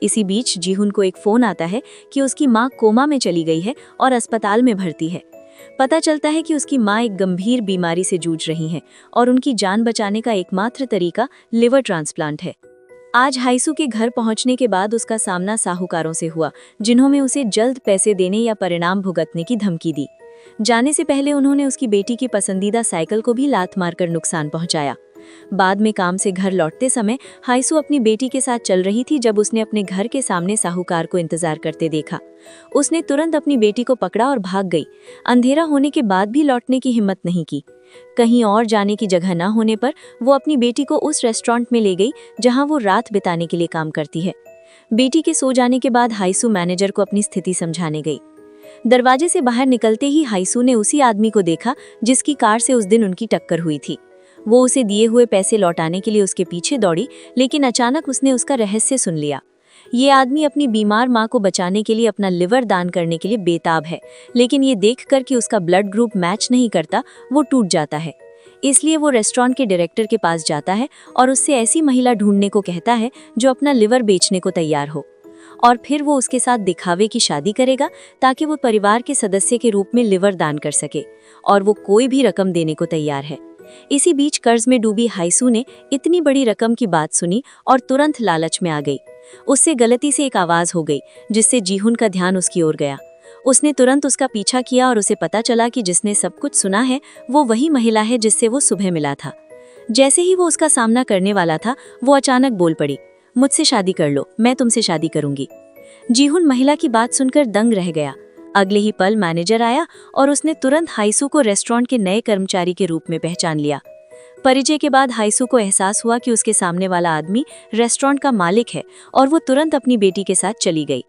इसी बीच जीहुन को एक फोन आता है कि उसकी माँ कोमा में चली गई है और अस्पताल में भर्ती है। पता चलता है कि उसकी माँ एक गंभीर बीमारी से जूझ रही हैं और उनकी जान बचाने का एकमात्र तरीका लिवर ट्रांसप्लांट है। आज हाइसू के घर पहुंचने के बाद उसका सामना साहूकारों से हुआ, जिन्होंने उसे जल्द पैसे देने या परिणाम भुगतने की धमकी दी। जाने से पहले उन्होंने उसकी बेटी की पसंदीदा साइकिल को भी लात मारकर नुकसान पहुंचाया। बाद में काम से घर लौटते समय हाइसू अपनी बेटी के साथ चल रही थी जब उसने अपने घर के सामने साहूकार को इंतजार करते देखा। उसने तुरंत अपनी बेटी को पकड़ा और भाग गई। अंधेरा होने के बाद भी लौटने की हिम्मत नहीं की। कहीं और जाने की जगह न होने पर वो अपनी बेटी को उस रेस्टोरेंट में ले गई जहां वो रात बिताने के लिए काम करती है। बेटी के सो जाने के बाद हाइसू मैनेजर को अपनी स्थिति समझाने गई। दरवाजे से बाहर निकलते ही हाइसू ने उसी आदमी को देखा जिसकी कार से उस दिन उनकी टक्कर हुई थी। वो उसे दिए हुए पैसे लौटाने के लिए उसके पीछे दौड़ी, लेकिन अचानक उसने उसका रहस्य सुन लिया। ये आदमी अपनी बीमार माँ को बचाने के लिए अपना लिवर दान करने के लिए बेताब है, लेकिन ये देखकर कि उसका ब्लड ग्रुप मैच नहीं करता, वो टूट जाता है। इसलिए वो रेस्टोरेंट के डायरेक्टर के पास जाता है और उससे ऐसी महिला ढूंढने को कहता है जो अपना लिवर बेचने को तैयार हो, और फिर वो उसके साथ दिखावे की शादी करेगा ताकि वो परिवार के सदस्य के रूप में लिवर दान कर सके, और वो कोई भी रकम देने को तैयार है। इसी बीच कर्ज में डूबी हाइसू ने इतनी बड़ी रकम की बात सुनी और तुरंत लालच में आ गई। उससे गलती से एक आवाज हो गई जिससे जीहुन का ध्यान उसकी ओर गया। उसने तुरंत उसका पीछा किया और उसे पता चला कि जिसने सब कुछ सुना है वो वही महिला है जिससे वो सुबह मिला था। जैसे ही वो उसका सामना करने वाला था, वो अचानक बोल पड़ी, मुझसे शादी कर लो, मैं तुमसे शादी करूंगी। जीहुन महिला की बात सुनकर दंग रह गया। अगले ही पल मैनेजर आया और उसने तुरंत हाइसू को रेस्टोरेंट के नए कर्मचारी के रूप में पहचान लिया। परिचय के बाद हाइसू को एहसास हुआ कि उसके सामने वाला आदमी रेस्टोरेंट का मालिक है और वो तुरंत अपनी बेटी के साथ चली गई।